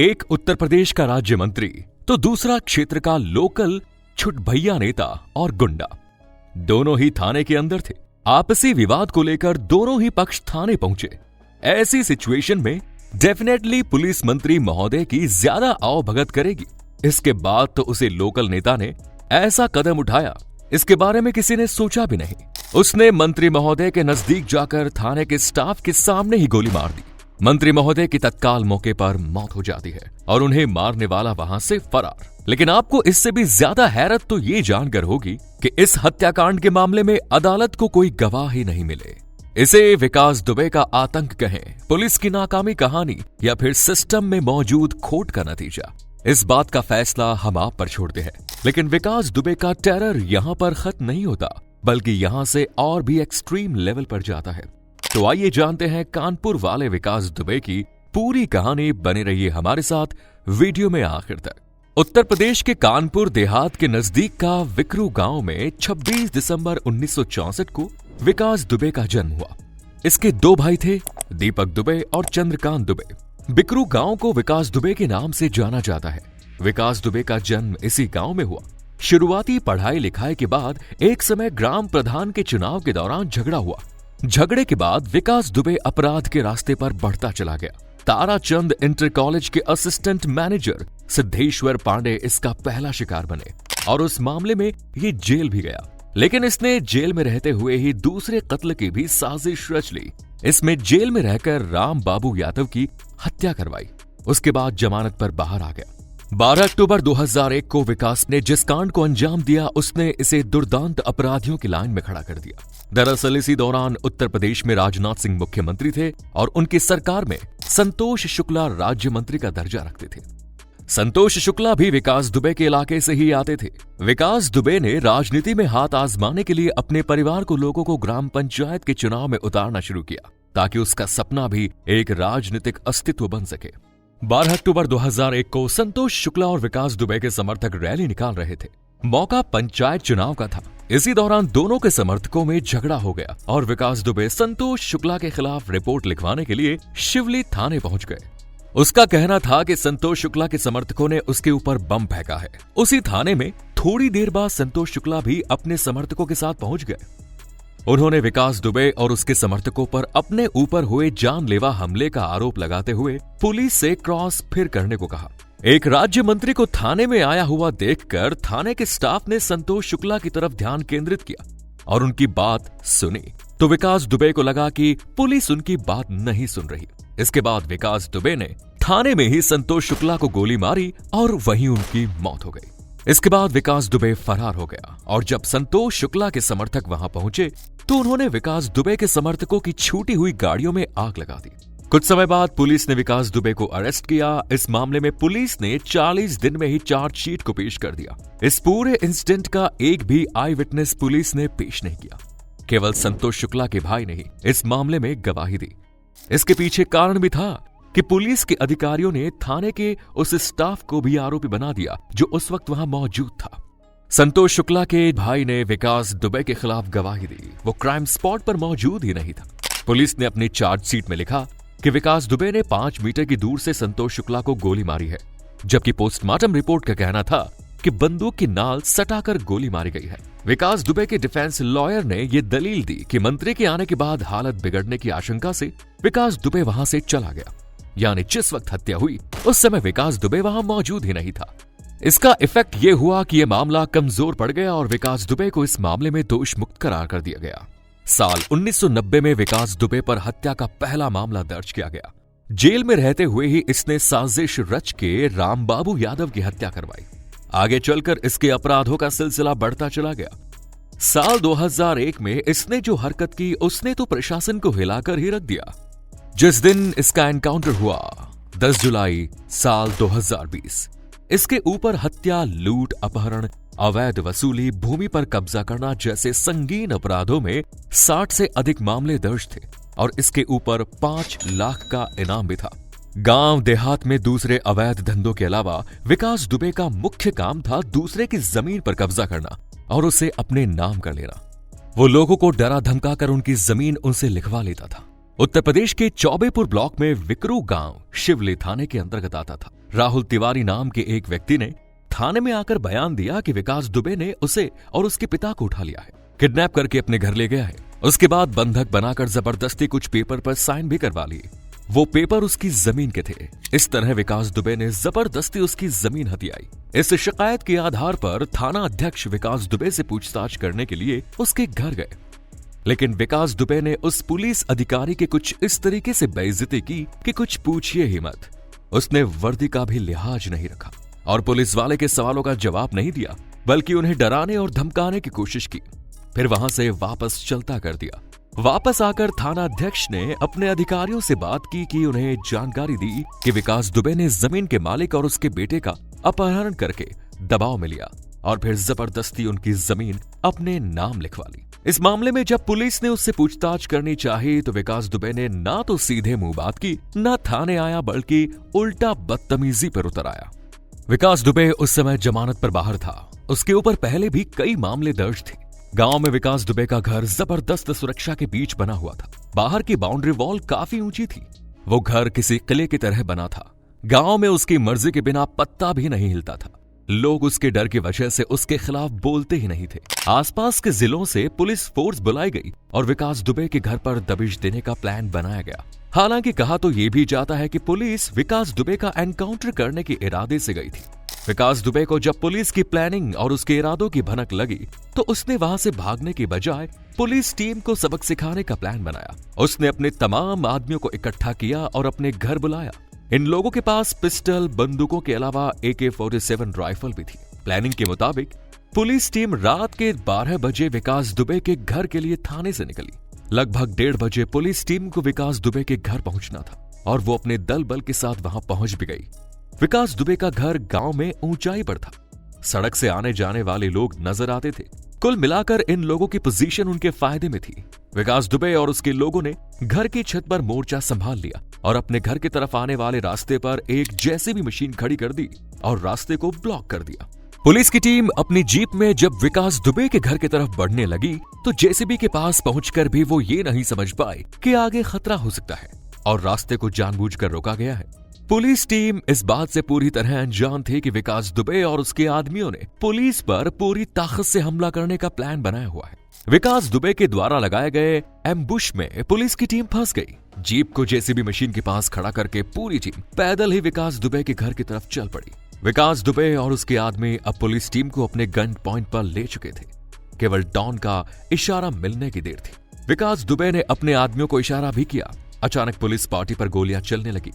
एक उत्तर प्रदेश का राज्य मंत्री तो दूसरा क्षेत्र का लोकल छुटभैया नेता और गुंडा दोनों ही थाने के अंदर थे। आपसी विवाद को लेकर दोनों ही पक्ष थाने पहुंचे। ऐसी सिचुएशन में डेफिनेटली पुलिस मंत्री महोदय की ज्यादा आवभगत करेगी। इसके बाद तो उसे लोकल नेता ने ऐसा कदम उठाया, इसके बारे में किसी ने सोचा भी नहीं। उसने मंत्री महोदय के नजदीक जाकर थाने के स्टाफ के सामने ही गोली मार दी। मंत्री महोदय की तत्काल मौके पर मौत हो जाती है और उन्हें मारने वाला वहां से फरार। लेकिन आपको इससे भी ज्यादा हैरत तो ये जानकर होगी कि इस हत्याकांड के मामले में अदालत को कोई गवाह ही नहीं मिले। इसे विकास दुबे का आतंक कहें, पुलिस की नाकामी कहानी या फिर सिस्टम में मौजूद खोट का नतीजा, इस बात का फैसला हम आप पर छोड़ते हैं। लेकिन विकास दुबे का टेरर यहाँ पर खत्म नहीं होता, बल्कि यहाँ से और भी एक्सट्रीम लेवल पर जाता है। तो आइए जानते हैं कानपुर वाले विकास दुबे की पूरी कहानी। बने रहिए हमारे साथ वीडियो में आखिर तक। उत्तर प्रदेश के कानपुर देहात के नजदीक का विकरू गांव में 26 दिसंबर 1964 को विकास दुबे का जन्म हुआ। इसके दो भाई थे, दीपक दुबे और चंद्रकांत दुबे। बिकरू गांव को विकास दुबे के नाम से जाना जाता है। विकास दुबे का जन्म इसी गांव में हुआ। शुरुआती पढ़ाई लिखाई के बाद एक समय ग्राम प्रधान के चुनाव के दौरान झगड़ा हुआ। झगड़े के बाद विकास दुबे अपराध के रास्ते पर बढ़ता चला गया। ताराचंद इंटर कॉलेज के असिस्टेंट मैनेजर सिद्धेश्वर पांडे इसका पहला शिकार बने और उस मामले में ये जेल भी गया। लेकिन इसने जेल में रहते हुए ही दूसरे कत्ल की भी साजिश रच ली। इसमें जेल में रहकर राम बाबू यादव की हत्या करवाई। उसके बाद जमानत पर बाहर आ गया। 12 अक्टूबर 2001 को विकास ने जिस कांड को अंजाम दिया, उसने इसे दुर्दांत अपराधियों की लाइन में खड़ा कर दिया। दरअसल इसी दौरान उत्तर प्रदेश में राजनाथ सिंह मुख्यमंत्री थे और उनकी सरकार में संतोष शुक्ला राज्य मंत्री का दर्जा रखते थे। संतोष शुक्ला भी विकास दुबे के इलाके से ही आते थे। विकास दुबे ने राजनीति में हाथ आजमाने के लिए अपने परिवार को लोगों को ग्राम पंचायत के चुनाव में उतारना शुरू किया, ताकि उसका सपना भी एक राजनीतिक अस्तित्व बन सके। 12 अक्टूबर 2001 को संतोष शुक्ला और विकास दुबे के समर्थक रैली निकाल रहे थे। मौका पंचायत चुनाव का था। इसी दौरान दोनों के समर्थकों में झगड़ा हो गया और विकास दुबे संतोष शुक्ला के खिलाफ रिपोर्ट लिखवाने के लिए शिवली थाने पहुंच गए। उसका कहना था कि संतोष शुक्ला के समर्थकों ने उसके ऊपर बम फेंका है। उसी थाने में थोड़ी देर बाद संतोष शुक्ला भी अपने समर्थकों के साथ पहुंच गए। उन्होंने विकास दुबे और उसके समर्थकों पर अपने ऊपर हुए जानलेवा हमले का आरोप लगाते हुए पुलिस से क्रॉस फिर करने को कहा। एक राज्य मंत्री को थाने में आया हुआ देखकर थाने के स्टाफ ने संतोष शुक्ला की तरफ ध्यान केंद्रित किया और उनकी बात सुनी, तो विकास दुबे को लगा कि पुलिस उनकी बात नहीं सुन रही। इसके बाद विकास दुबे ने थाने में ही संतोष शुक्ला को गोली मारी और वहीं उनकी मौत हो गई। इसके बाद विकास दुबे फरार हो गया और जब संतोष शुक्ला के समर्थक वहां पहुंचे तो उन्होंने विकास दुबे के समर्थकों की छूटी हुई गाड़ियों में आग लगा दी। कुछ समय बाद पुलिस ने विकास दुबे को अरेस्ट किया। इस मामले में पुलिस ने 40 दिन में ही चार्जशीट को पेश कर दिया। इस पूरे इंसिडेंट का एक भी आई विटनेस पुलिस ने पेश नहीं किया। केवल संतोष शुक्ला के भाई ने ही इस मामले में गवाही दी। इसके पीछे कारण भी था कि पुलिस के अधिकारियों ने थाने के उस स्टाफ को भी आरोपी बना दिया जो उस वक्त वहां मौजूद था। संतोष शुक्ला के भाई ने विकास दुबे के खिलाफ गवाही दी। वो क्राइम स्पॉट पर मौजूद ही नहीं था। पुलिस ने अपनी चार्जशीट में लिखा कि विकास दुबे ने 5 मीटर की दूर से संतोष शुक्ला को गोली मारी है, जबकि पोस्टमार्टम रिपोर्ट का कहना था कि बंदूक की नाल सटाकर गोली मारी गई है। विकास दुबे के डिफेंस लॉयर ने यह दलील दी कि मंत्री के आने के बाद हालत बिगड़ने की आशंका से विकास दुबे वहां से चला गया, यानी जिस वक्त हत्या हुई उस समय विकास दुबे वहां मौजूद ही नहीं था। इसका इफेक्ट यह हुआ कि यह मामला कमजोर पड़ गया और विकास दुबे को इस मामले में दोष मुक्त करार कर दिया गया। साल 1990 में विकास दुबे पर हत्या का पहला मामला दर्ज किया गया। जेल में रहते हुए ही इसने साजिश रच के राम बाबू यादव की हत्या करवाई। आगे चलकर इसके अपराधों का सिलसिला बढ़ता चला गया। साल 2001 में इसने जो हरकत की उसने तो प्रशासन को हिलाकर ही रख दिया। जिस दिन इसका एनकाउंटर हुआ 10 जुलाई साल 2020, इसके ऊपर हत्या, लूट, अपहरण, अवैध वसूली, भूमि पर कब्जा करना जैसे संगीन अपराधों में 60 से अधिक मामले दर्ज थे और इसके ऊपर 5 लाख का इनाम भी था। गांव देहात में दूसरे अवैध धंधों के अलावा विकास दुबे का मुख्य काम था दूसरे की जमीन पर कब्जा करना और उसे अपने नाम कर लेना। वो लोगों को डरा धमकाकर उनकी जमीन उनसे लिखवा लेता था। उत्तर प्रदेश के चौबेपुर ब्लॉक में विकरू गांव शिवली थाने के अंतर्गत आता था। राहुल तिवारी नाम के एक व्यक्ति ने थाने में आकर बयान दिया कि विकास दुबे ने उसे और उसके पिता को उठा लिया है, किडनैप करके अपने घर ले गया है। उसके बाद बंधक बनाकर जबरदस्ती कुछ पेपर पर साइन भी करवा लिए। वो पेपर उसकी जमीन के थे। इस तरह विकास दुबे ने जबरदस्ती उसकी जमीन हथियाई। इस शिकायत के आधार पर थाना अध्यक्ष विकास दुबे से पूछताछ करने के लिए उसके घर गए, लेकिन विकास दुबे ने उस पुलिस अधिकारी के कुछ इस तरीके से बेइज्जती की कि कुछ पूछिए ही मत। उसने वर्दी का भी लिहाज नहीं रखा और पुलिस वाले के सवालों का जवाब नहीं दिया, बल्कि उन्हें डराने और धमकाने की कोशिश की। फिर वहां से वापस चलता कर दिया। वापस आकर थाना अध्यक्ष ने अपने अधिकारियों से बात की कि उन्हें जानकारी दी कि विकास दुबे ने जमीन के मालिक और उसके बेटे का अपहरण करके दबाव में लिया और फिर जबरदस्ती उनकी जमीन अपने नाम लिखवा ली। इस मामले में जब पुलिस ने उससे पूछताछ करनी चाही तो विकास दुबे ने ना तो सीधे मुंह बात की, ना थाने आया, बल्कि उल्टा बदतमीजी पर उतर आया। विकास दुबे उस समय जमानत पर बाहर था। उसके ऊपर पहले भी कई मामले दर्ज थे। गांव में विकास दुबे का घर जबरदस्त सुरक्षा के बीच बना हुआ था। बाहर की बाउंड्री वॉल काफी ऊंची थी। वो घर किसी किले की तरह बना था। गांव में उसकी मर्जी के बिना पत्ता भी नहीं हिलता था। लोग उसके डर की वजह से उसके खिलाफ बोलते ही नहीं थे। आसपास के जिलों से पुलिस फोर्स बुलाई गई और विकास दुबे के घर पर दबिश देने का प्लान बनाया गया। हालांकि कहा तो ये भी जाता है कि पुलिस विकास दुबे का एनकाउंटर करने के इरादे से गई थी। विकास दुबे को जब पुलिस की प्लानिंग और उसके इरादों की भनक लगी तो उसने वहां से भागने की बजाय पुलिस टीम को सबक सिखाने का प्लान बनाया। उसने अपने तमाम आदमियों को इकट्ठा किया और अपने घर बुलाया। इन लोगों के पास पिस्टल, बंदूकों के अलावा AK-47 राइफल भी थी। प्लानिंग के मुताबिक पुलिस टीम रात के 12 बजे विकास दुबे के घर के लिए थाने से निकली। लगभग 1:30 बजे पुलिस टीम को विकास दुबे के घर पहुंचना था और वो अपने दल बल के साथ वहां पहुंच भी गई। विकास दुबे का घर गांव में ऊंचाई पर था। सड़क से आने जाने वाले लोग नजर आते थे। कुल मिलाकर इन लोगों की पोजीशन उनके फायदे में थी। विकास दुबे और उसके लोगों ने घर की छत पर मोर्चा संभाल लिया और अपने घर की तरफ आने वाले रास्ते पर एक जेसीबी मशीन खड़ी कर दी और रास्ते को ब्लॉक कर दिया। पुलिस की टीम अपनी जीप में जब विकास दुबे के घर की तरफ बढ़ने लगी तो जेसीबी के पास पहुंचकर भी वो ये नहीं समझ पाए कि आगे खतरा हो सकता है और रास्ते को जानबूझकर रोका गया है। पुलिस टीम इस बात से पूरी तरह अनजान थी कि विकास दुबे और उसके आदमियों ने पुलिस पर पूरी ताकत से हमला करने का प्लान बनाया हुआ है। विकास दुबे के द्वारा लगाए गए एम्बुश में पुलिस की टीम फंस गई। जीप को जेसीबी मशीन के पास खड़ा करके पूरी टीम पैदल ही विकास दुबे के घर की तरफ चल पड़ी। विकास दुबे और उसके आदमी अब पुलिस टीम को अपने गन पॉइंट पर ले चुके थे। केवल डॉन का इशारा मिलने की देर थी। विकास दुबे ने अपने आदमियों को इशारा भी किया। अचानक पुलिस पार्टी पर गोलियां चलने लगी।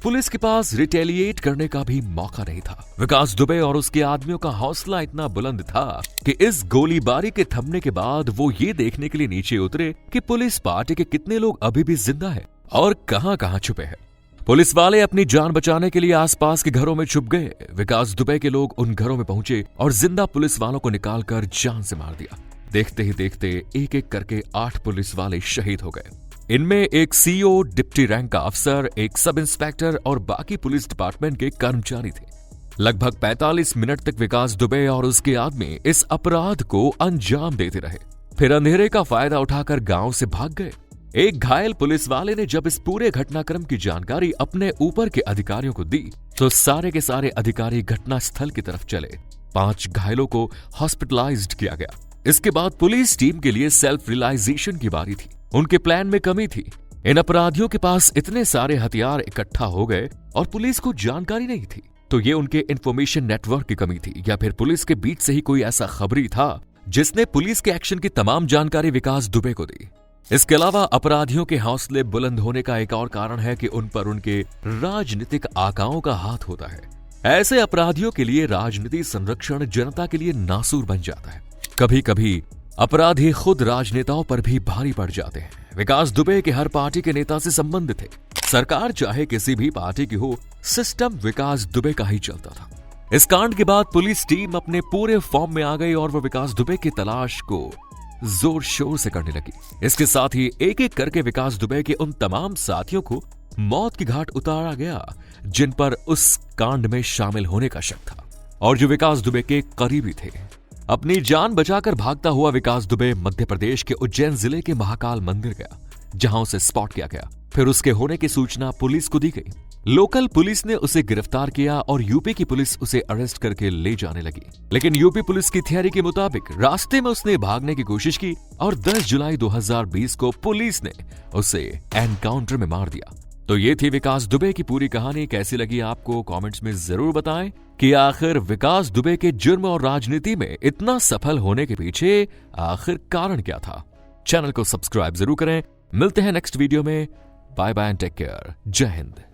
पुलिस के पास रिटेलिएट करने का भी मौका नहीं था। विकास दुबे और उसके आदमियों का हौसला इतना बुलंद था कि इस गोलीबारी के थमने के बाद वो ये देखने के लिए नीचे उतरे कि पुलिस पार्टी के कितने लोग अभी भी जिंदा है और कहां छुपे हैं। पुलिस वाले अपनी जान बचाने के लिए आसपास के घरों में छुप गए। विकास दुबे के लोग उन घरों में पहुंचे और जिंदा पुलिस वालों को निकालकर जान से मार दिया। देखते ही देखते एक एक करके 8 पुलिस वाले शहीद हो गए। इनमें एक CO, डिप्टी रैंक का अफसर, एक सब इंस्पेक्टर और बाकी पुलिस डिपार्टमेंट के कर्मचारी थे। लगभग 45 मिनट तक विकास दुबे और उसके आदमी इस अपराध को अंजाम देते रहे। फिर अंधेरे का फायदा उठाकर गांव से भाग गए। एक घायल पुलिस वाले ने जब इस पूरे घटनाक्रम की जानकारी अपने ऊपर के अधिकारियों को दी तो सारे के सारे अधिकारी घटनास्थल की तरफ चले। 5 घायलों को हॉस्पिटलाइज्ड किया गया। इसके बाद पुलिस टीम के लिए सेल्फ रियलाइजेशन की बारी थी। उनके प्लान में कमी थी। इन अपराधियों के पास इतने सारे हथियार इकट्ठा हो गए और पुलिस को जानकारी नहीं थी। तो ये उनके इंफॉर्मेशन नेटवर्क की कमी थी या फिर पुलिस के बीच से ही कोई ऐसा खबरी था जिसने पुलिस के एक्शन की तमाम जानकारी विकास दुबे को दी। इसके अलावा अपराधियों के हौसले बुलंद होने का एक और कारण है कि उन पर उनके राजनीतिक आकाओं का हाथ होता है। ऐसे अपराधियों के लिए राजनीति संरक्षण जनता के लिए नासूर बन जाता है। कभी कभी अपराधी खुद राजनेताओं पर भी भारी पड़ जाते हैं। विकास दुबे के हर पार्टी के नेता से संबंधित थे। सरकार चाहे किसी भी पार्टी की हो, सिस्टम विकास दुबे का ही चलता था। इस कांड के बाद पुलिस टीम अपने पूरे फॉर्म में आ गई और वो विकास दुबे की तलाश को जोर शोर से करने लगी। इसके साथ ही एक एक करके विकास दुबे के उन तमाम साथियों को मौत की घाट उतारा गया जिन पर उस कांड में शामिल होने का शक था और जो विकास दुबे के करीबी थे। अपनी जान बचाकर भागता हुआ विकास दुबे मध्य प्रदेश के उज्जैन जिले के महाकाल मंदिर गया, जहां उसे स्पॉट किया गया। फिर उसके होने की सूचना पुलिस को दी गई। लोकल पुलिस ने उसे गिरफ्तार किया और यूपी की पुलिस उसे अरेस्ट करके ले जाने लगी। लेकिन यूपी पुलिस की थियरी के मुताबिक रास्ते में उसने भागने की कोशिश की और 10 जुलाई 2020 को पुलिस ने उसे एनकाउंटर में मार दिया। तो ये थी विकास दुबे की पूरी कहानी। कैसी लगी आपको कमेंट्स में जरूर बताएं कि आखिर विकास दुबे के जुर्म और राजनीति में इतना सफल होने के पीछे आखिर कारण क्या था। चैनल को सब्सक्राइब जरूर करें। मिलते हैं नेक्स्ट वीडियो में। Bye bye and take care. जय हिंद।